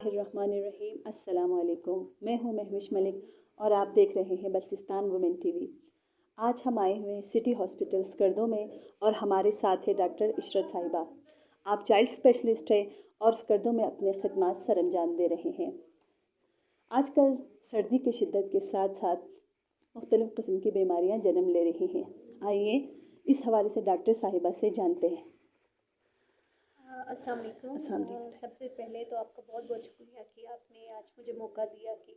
الرحمن الرحیم السلام علیکم، میں ہوں مہوش ملک اور آپ دیکھ رہے ہیں بلتستان وومن ٹی وی۔ آج ہم آئے ہوئے ہیں سٹی ہاسپٹل اسکردو میں اور ہمارے ساتھ ہے ڈاکٹر عشرت صاحبہ۔ آپ چائلڈ اسپیشلسٹ ہیں اور اسکردو میں اپنے خدمات سر انجام دے رہے ہیں۔ آج کل سردی کی شدت کے ساتھ ساتھ مختلف قسم کی بیماریاں جنم لے رہی ہیں۔ آئیے اس حوالے سے ڈاکٹر صاحبہ سے جانتے ہیں۔ السلام علیکم۔ سب سے پہلے تو آپ کا بہت بہت شکریہ کہ آپ نے آج مجھے موقع دیا کہ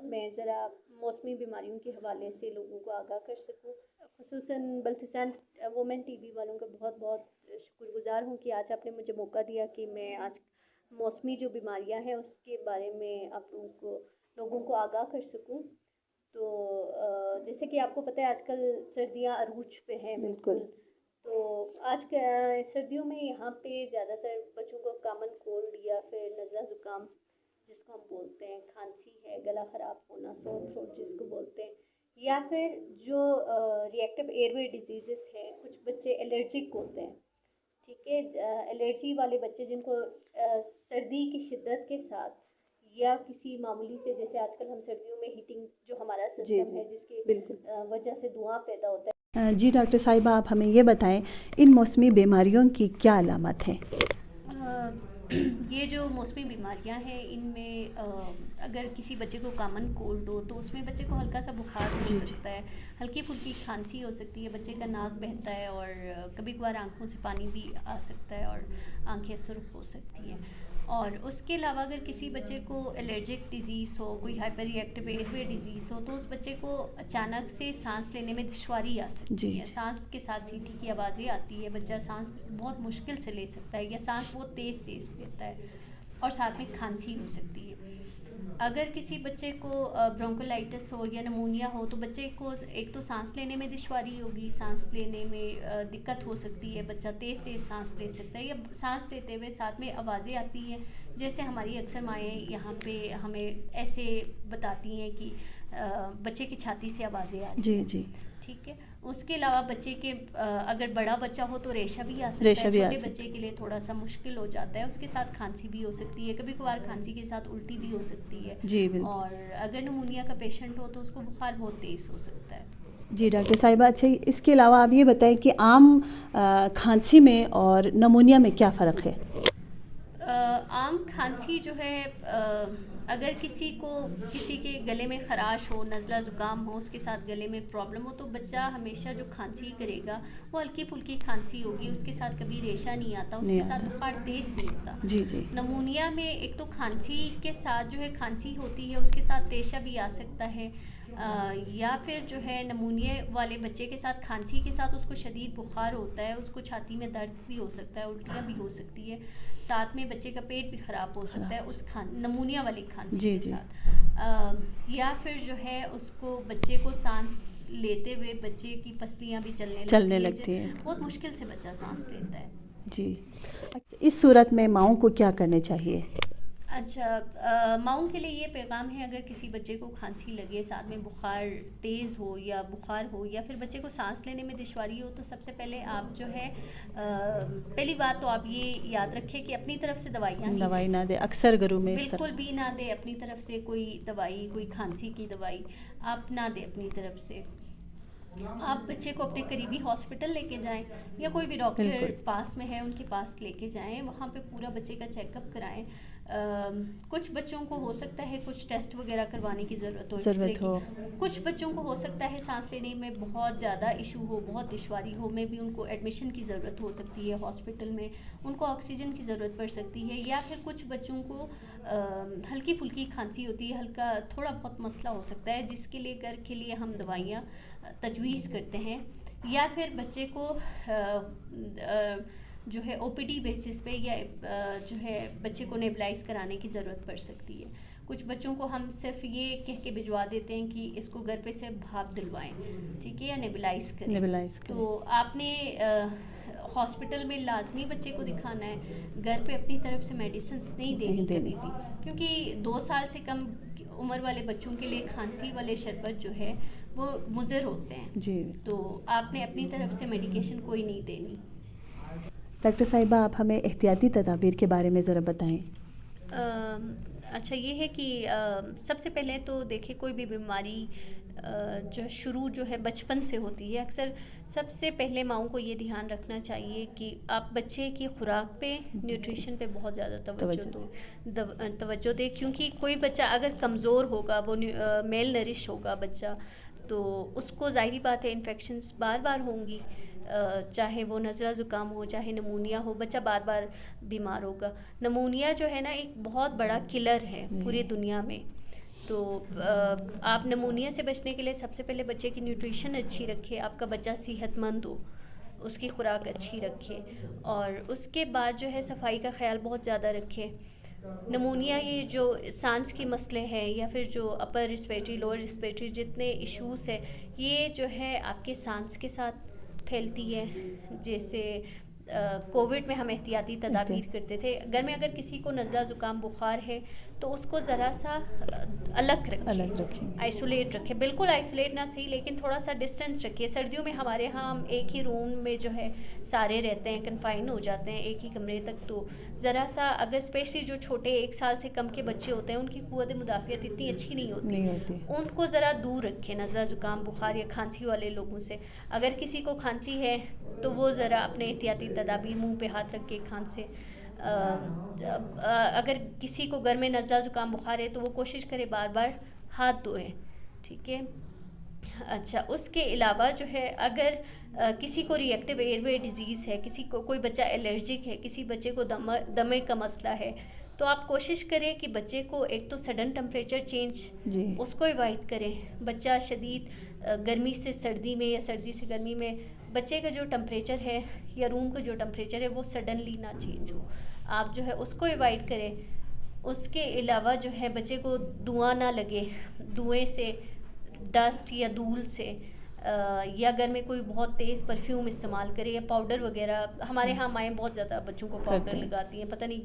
میں ذرا موسمی بیماریوں کے حوالے سے لوگوں کو آگاہ کر سکوں۔ خصوصاً بلتستان وومن ٹی وی والوں کا بہت بہت شکر گزار ہوں کہ آج آپ نے مجھے موقع دیا کہ میں آج موسمی جو بیماریاں ہیں اس کے بارے میں آپ لوگوں کو آگاہ کر سکوں۔ تو جیسے کہ آپ کو پتہ ہے آج کل سردیاں عروج پہ ہیں بالکل، تو آج کے سردیوں میں یہاں پہ زیادہ تر بچوں کو کامن کولڈ یا پھر نزلہ زکام جس کو ہم بولتے ہیں، کھانسی ہے، گلا خراب ہونا، سور تھروٹ جس کو بولتے ہیں، یا پھر جو ری ایکٹیو ایئر وے ڈیزیزز ہیں، کچھ بچے الرجک ہوتے ہیں، ٹھیک ہے، الرجی والے بچے جن کو سردی کی شدت کے ساتھ یا کسی معمولی سے، جیسے آج کل ہم سردیوں میں ہیٹنگ جو ہمارا سسٹم ہے جس کی وجہ سے دھواں پیدا ہوتا ہے۔ جی ڈاکٹر صاحبہ، آپ ہمیں یہ بتائیں ان موسمی بیماریوں کی کیا علامت ہیں؟ یہ جو موسمی بیماریاں ہیں ان میں اگر کسی بچے کو کامن کولڈ ہو تو اس میں بچے کو ہلکا سا بخار ہو سکتا ہے، ہلکی پھلکی کھانسی ہو سکتی ہے، بچے کا ناک بہتا ہے اور کبھی کبھار آنکھوں سے پانی بھی آ سکتا ہے اور آنکھیں سرخ ہو سکتی ہیں۔ اور اس کے علاوہ اگر کسی بچے کو الرجک ڈیزیز ہو، کوئی ہائپر ری ایکٹیو ایئر وے ڈیزیز ہو، تو اس بچے کو اچانک سے سانس لینے میں دشواری آ سکتی ہے، سانس کے ساتھ سیٹی کی آوازیں آتی ہے، بچہ سانس بہت مشکل سے لے سکتا ہے یا سانس بہت تیز تیز لیتا ہے اور ساتھ میں کھانسی ہو سکتی ہے۔ اگر کسی بچے کو برونکولائٹس ہو یا نمونیا ہو تو بچے کو ایک تو سانس لینے میں دشواری ہوگی، سانس لینے میں دقت ہو سکتی ہے، بچہ تیز تیز سانس لے سکتا ہے یا سانس لیتے ہوئے ساتھ میں آوازیں آتی ہیں، جیسے ہماری اکثر مائیں یہاں پہ ہمیں ایسے بتاتی ہیں کہ بچے کی چھاتی سے آوازیں آ رہی ہیں۔ جی، ٹھیک ہے۔ اس کے علاوہ بچے کے اگر بڑا بچہ ہو تو ریشہ بھی آ سکتا ہے، چھوٹے بچے کے لیے تھوڑا سا مشکل ہو جاتا ہے، اس کے ساتھ کھانسی بھی ہو سکتی ہے، کبھی کبھار کھانسی کے ساتھ الٹی بھی ہو سکتی ہے، اور اگر نمونیا کا پیشنٹ ہو تو اس کو بخار بہت تیز ہو سکتا ہے۔ جی ڈاکٹر صاحبہ، اچھا اس کے علاوہ آپ یہ بتائیں کہ عام کھانسی میں اور نمونیا میں کیا فرق ہے؟ عام کھانسی جو ہے اگر کسی کے گلے میں خراش ہو، نزلہ زکام ہو، اس کے ساتھ گلے میں پرابلم ہو تو بچہ ہمیشہ جو کھانسی کرے گا وہ ہلکی پھلکی کھانسی ہوگی، اس کے ساتھ کبھی ریشہ نہیں آتا، اس کے ساتھ بخار تیز نہیں ہوتا۔ نمونیا میں ایک تو کھانسی کے ساتھ جو ہے کھانسی ہوتی ہے، اس کے ساتھ ریشہ بھی آ سکتا ہے، یا پھر جو ہے نمونیا والے بچے کے ساتھ کھانسی کے ساتھ اس کو شدید بخار ہوتا ہے، اس کو چھاتی میں درد بھی ہو سکتا ہے، الٹیاں بھی ہو سکتی ہے، ساتھ میں بچے کا پیٹ بھی خراب ہو سکتا ہے اس نمونیا والی کھانسی کے ساتھ، یا پھر جو ہے اس کو بچے کو سانس لیتے ہوئے بچے کی پسلیاں بھی چلنے لگتی ہیں، بہت مشکل سے بچہ سانس لیتا ہے۔ جی، اس صورت میں ماؤں کو کیا کرنے چاہیے؟ اچھا، ماؤں کے لیے یہ پیغام ہے، اگر کسی بچے کو کھانسی لگے، ساتھ میں بخار تیز ہو یا بخار ہو یا پھر بچے کو سانس لینے میں دشواری ہو، تو سب سے پہلے آپ جو ہے پہلی بات تو آپ یہ یاد رکھیں کہ اپنی طرف سے دوائی نہ دے، اکثر گھروں میں بالکل بھی نہ دے اپنی طرف سے کوئی دوائی، کوئی کھانسی کی دوائی آپ نہ دیں اپنی طرف سے۔ آپ بچے کو اپنے قریبی ہاسپٹل لے کے جائیں یا کوئی بھی ڈاکٹر پاس میں ہے ان کے پاس لے کے جائیں، وہاں پہ پورا بچے کا چیک اپ کرائیں۔ کچھ بچوں کو ہو سکتا ہے کچھ ٹیسٹ وغیرہ کروانے کی ضرورت ہو، کچھ بچوں کو ہو سکتا ہے سانس لینے میں بہت زیادہ ایشو ہو، بہت دشواری ہو، میں بھی ان کو ایڈمیشن کی ضرورت ہو سکتی ہے ہاسپٹل میں، ان کو آکسیجن کی ضرورت پڑ سکتی ہے، یا پھر کچھ بچوں کو ہلکی پھلکی کھانسی ہوتی ہے، ہلکا تھوڑا بہت مسئلہ ہو سکتا ہے جس کے لیے گھر کے لیے ہم دوائیاں تجویز کرتے ہیں، یا پھر بچے کو جو ہے او پی ڈی بیسس پہ یا جو ہے بچے کو نیبلائز کرانے کی ضرورت پڑ سکتی ہے۔ کچھ بچوں کو ہم صرف یہ کہہ کے بھجوا دیتے ہیں کہ اس کو گھر پہ سے بھاپ دلوائیں، ٹھیک ہے، یا نیبلائز کریں۔ تو آپ نے ہاسپٹل میں لازمی بچے کو دکھانا ہے، گھر پہ اپنی طرف سے میڈیسنس نہیں دینی کبھی بھی، کیونکہ 2 سال سے کم عمر والے بچوں کے لیے کھانسی والے شربت جو ہے وہ مضر ہوتے ہیں، تو آپ نے اپنی طرف سے میڈیکیشن کوئی نہیں دینی۔ ڈاکٹر صاحبہ، آپ ہمیں احتیاطی تدابیر کے بارے میں ذرا بتائیں۔ اچھا یہ ہے کہ سب سے پہلے تو دیکھیں کوئی بھی بیماری جو شروع جو ہے بچپن سے ہوتی ہے. اکثر سب سے پہلے ماؤں کو یہ دھیان رکھنا چاہیے کہ آپ بچے کی خوراک پہ نیوٹریشن پہ بہت زیادہ توجہ دیں, کیونکہ کوئی بچہ اگر کمزور ہوگا, وہ میل نرش ہوگا بچہ, تو اس کو ظاہری بات ہے انفیکشنز بار بار ہوں گی, چاہے وہ نزلہ زکام ہو, چاہے نمونیا ہو, بچہ بار بار بیمار ہوگا. نمونیا جو ہے نا ایک بہت بڑا کلر ہے پوری دنیا میں. تو آپ نمونیا سے بچنے کے لیے سب سے پہلے بچے کی نیوٹریشن اچھی رکھے, آپ کا بچہ صحت مند ہو, اس کی خوراک اچھی رکھے, اور اس کے بعد جو ہے صفائی کا خیال بہت زیادہ رکھے. نمونیا یہ جو سانس کے مسئلے ہیں یا پھر جو اپر رسپیٹری لوور رسپیٹری جتنے ایشوز ہیں, یہ جو ہے آپ کے سانس کے ساتھ پھیلتی ہے. جیسے کووڈ میں ہم احتیاطی تدابیر کرتے تھے, گھر میں اگر کسی کو نزلہ زکام بخار ہے تو اس کو ذرا سا الگ رکھیں, آئسولیٹ رکھیں, بالکل آئسولیٹ نہ صحیح لیکن تھوڑا سا ڈسٹینس رکھیے. سردیوں میں ہمارے ہاں ہم ایک ہی روم میں جو ہے سارے رہتے ہیں, کنفائن ہو جاتے ہیں ایک ہی کمرے تک, تو ذرا سا اگر اسپیشلی جو چھوٹے 1 سال سے کم کے بچے ہوتے ہیں ان کی قوت مدافعت اتنی اچھی نہیں ہوتی, ان کو ذرا دور رکھیں نزلہ زکام بخار یا کھانسی والے لوگوں سے. اگر کسی کو کھانسی ہے تو وہ ذرا اپنے احتیاطی تدابیر منہ پہ ہاتھ رکھ کے کھانسے. اگر کسی کو گھر میں نزلہ زکام بخار ہے تو وہ کوشش کرے بار بار ہاتھ دھوئے, ٹھیک ہے. اچھا, اس کے علاوہ جو ہے اگر کسی کو ری ایکٹیو ایئر وے ڈیزیز ہے, کسی کو کوئی بچہ الرجک ہے, کسی بچے کو دمے کا مسئلہ ہے, تو آپ کوشش کریں کہ بچے کو ایک تو سڈن ٹمپریچر چینج اس کو ایوائڈ کریں. بچہ شدید گرمی سے سردی میں یا سردی سے گرمی میں بچے کا جو ٹمپریچر ہے یا روم کا جو ٹمپریچر ہے وہ سڈنلی نہ چینج ہو, آپ جو ہے اس کو ایوائڈ کریں. اس کے علاوہ جو ہے بچے کو دھواں نہ لگے, دھوئیں سے, ڈسٹ یا دھول سے, یا گھر میں کوئی بہت تیز پرفیوم استعمال کرے یا پاؤڈر وغیرہ. ہمارے ہاں مائیں بہت زیادہ بچوں کو پاؤڈر لگاتی ہیں, پتہ نہیں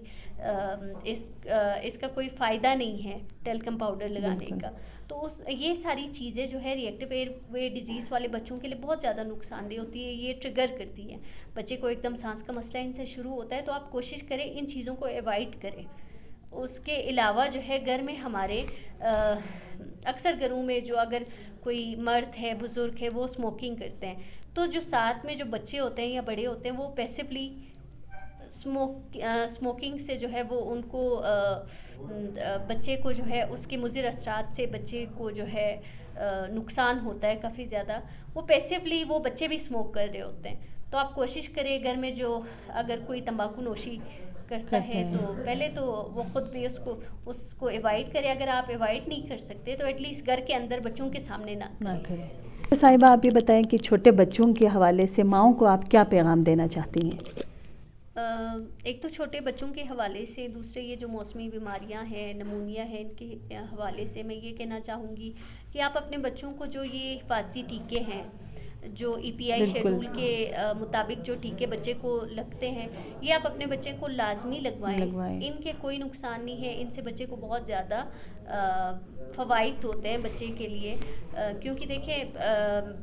اس کا کوئی فائدہ نہیں ہے ٹیلکم پاؤڈر لگانے کا. تو یہ ساری چیزیں جو ہے ری ایکٹیو ایئر وے ڈیزیز والے بچوں کے لیے بہت زیادہ نقصان دہ ہوتی ہے, یہ ٹریگر کرتی ہیں. بچے کو ایک دم سانس کا مسئلہ ان سے شروع ہوتا ہے, تو آپ کوشش کریں ان چیزوں کو ایوائڈ کریں. اس کے علاوہ جو ہے گھر میں ہمارے اکثر گھروں میں جو اگر کوئی مرد ہے, بزرگ ہے, وہ اسموکنگ کرتے ہیں, تو جو ساتھ میں جو بچے ہوتے ہیں یا بڑے ہوتے ہیں وہ پیسیولی اسموکنگ سے جو ہے وہ ان کو بچے کو جو ہے اس کے مضر اثرات سے بچے کو جو ہے نقصان ہوتا ہے کافی زیادہ. وہ پیسیولی وہ بچے بھی اسموک کر رہے ہوتے ہیں, تو آپ کوشش کریں گھر میں جو اگر کوئی تمباکو نوشی کرتا ہے تو پہلے تو وہ خود بھی اس کو ایوائڈ کرے. اگر آپ ایوائڈ نہیں کر سکتے تو ایٹ لیسٹ گھر کے اندر بچوں کے سامنے نہ کریں. صاحبہ آپ یہ بتائیں کہ چھوٹے بچوں کے حوالے سے ماؤں کو آپ کیا پیغام دینا چاہتی ہیں؟ ایک تو چھوٹے بچوں کے حوالے سے, دوسرے یہ جو موسمی بیماریاں ہیں, نمونیا ہے, ان کے حوالے سے میں یہ کہنا چاہوں گی کہ آپ اپنے بچوں کو جو یہ حفاظتی ٹیکے ہیں جو ای پی آئی شیڈول کے مطابق جو ٹیکے بچے کو لگتے ہیں, یہ آپ اپنے بچے کو لازمی لگوائیں. ان کے کوئی نقصان نہیں ہے, ان سے بچے کو بہت زیادہ فوائد ہوتے ہیں بچے کے لیے. کیونکہ دیکھیں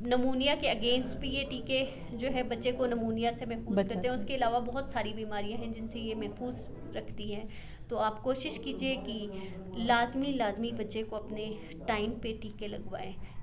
نمونیا کے اگینسٹ بھی یہ ٹیکے جو ہے بچے کو نمونیا سے محفوظ کرتے ہیں. اس کے علاوہ بہت ساری بیماریاں ہیں جن سے یہ محفوظ رکھتی ہیں. تو آپ کوشش کیجئے کہ لازمی بچے کو اپنے ٹائم پہ ٹیکے لگوائیں.